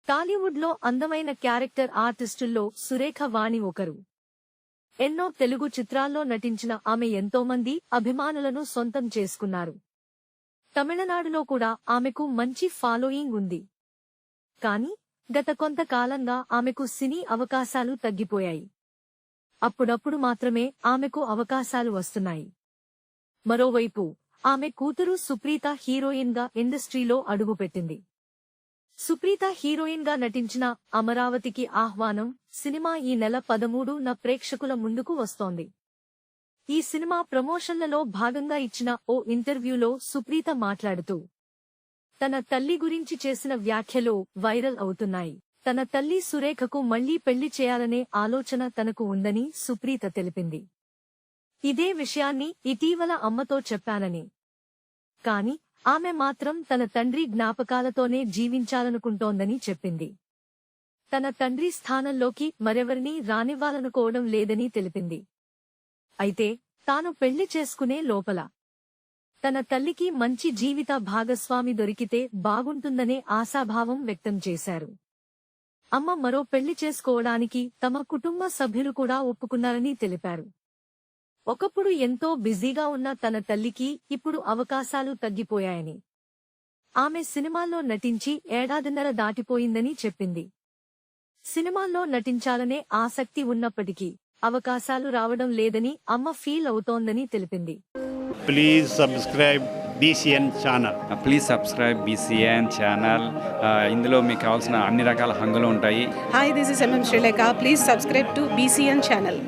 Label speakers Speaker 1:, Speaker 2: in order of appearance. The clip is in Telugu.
Speaker 1: టాలీవుడ్లో అందమైన క్యారెక్టర్ ఆర్టిస్టుల్లో సురేఖ వాణి ఒకరు. ఎన్నో తెలుగు చిత్రాల్లో నటించిన ఆమె ఎంతోమంది అభిమానులను సొంతం చేసుకున్నారు. తమిళనాడులో కూడా ఆమెకు మంచి ఫాలోయింగ్ ఉంది. కానీ గత కొంతకాలంగా ఆమెకు సినీ అవకాశాలు తగ్గిపోయాయి. అప్పుడప్పుడు మాత్రమే ఆమెకు అవకాశాలు వస్తున్నాయి. మరోవైపు ఆమె కూతురు సుప్రీత హీరోయిన్గా ఇండస్ట్రీలో అడుగుపెట్టింది. సుప్రీత హీరోయిన్గా నటించిన అమరావతికి ఆహ్వానం సినిమా ఈ నెల 13న ప్రేక్షకుల ముందుకు వస్తోంది. ఈ సినిమా ప్రమోషన్లలో భాగంగా ఇచ్చిన ఓ ఇంటర్వ్యూలో సుప్రీత మాట్లాడుతూ తన తల్లి గురించి చేసిన వ్యాఖ్యలు వైరల్ అవుతున్నాయి. తన తల్లి సురేఖకు మళ్లీ పెళ్లి చేయాలనే ఆలోచన తనకు ఉందని సుప్రీత తెలిపింది. ఇదే విషయాన్ని ఇటీవల అమ్మతో చెప్పానని, కాని ఆమె మాత్రం తన తండ్రి జ్ఞాపకాలతోనే జీవించాలనుకుంటోందని చెప్పింది. తన తండ్రి స్థానంలోకి మరెవరినీ రానివ్వాలనుకోవడం లేదని తెలిపింది. అయితే తాను పెళ్లి చేసుకునే లోపల తన తల్లికి మంచి జీవిత భాగస్వామి దొరికితే బాగుంటుందనే ఆశాభావం వ్యక్తం చేశారు. అమ్మ మరో పెళ్లి చేసుకోవడానికి తమ కుటుంబ సభ్యులు కూడా ఒప్పుకున్నారని తెలిపారు. ఒకప్పుడు ఎంతో బిజీగా ఉన్న తన తల్లికి ఇప్పుడు అవకాశాలు తగ్గిపోయాయని, ఆమె సినిమాల్లో నటించి ఏడాదిన్నర దాటిపోయిందని చెప్పింది. సినిమాల్లో నటించాలనే ఆసక్తి ఉన్నప్పటికీ అవకాశాలు రావడం లేదని అమ్మ ఫీల్ అవుతోందని తెలిపింది.
Speaker 2: Please subscribe BCN channel.
Speaker 3: Please subscribe BCN channel. ఇందులో మీకు కావాల్సిన అన్ని రకాల హంగులు ఉంటాయి.
Speaker 4: Hi, this is MM Sri Lanka. Please subscribe to BCN channel.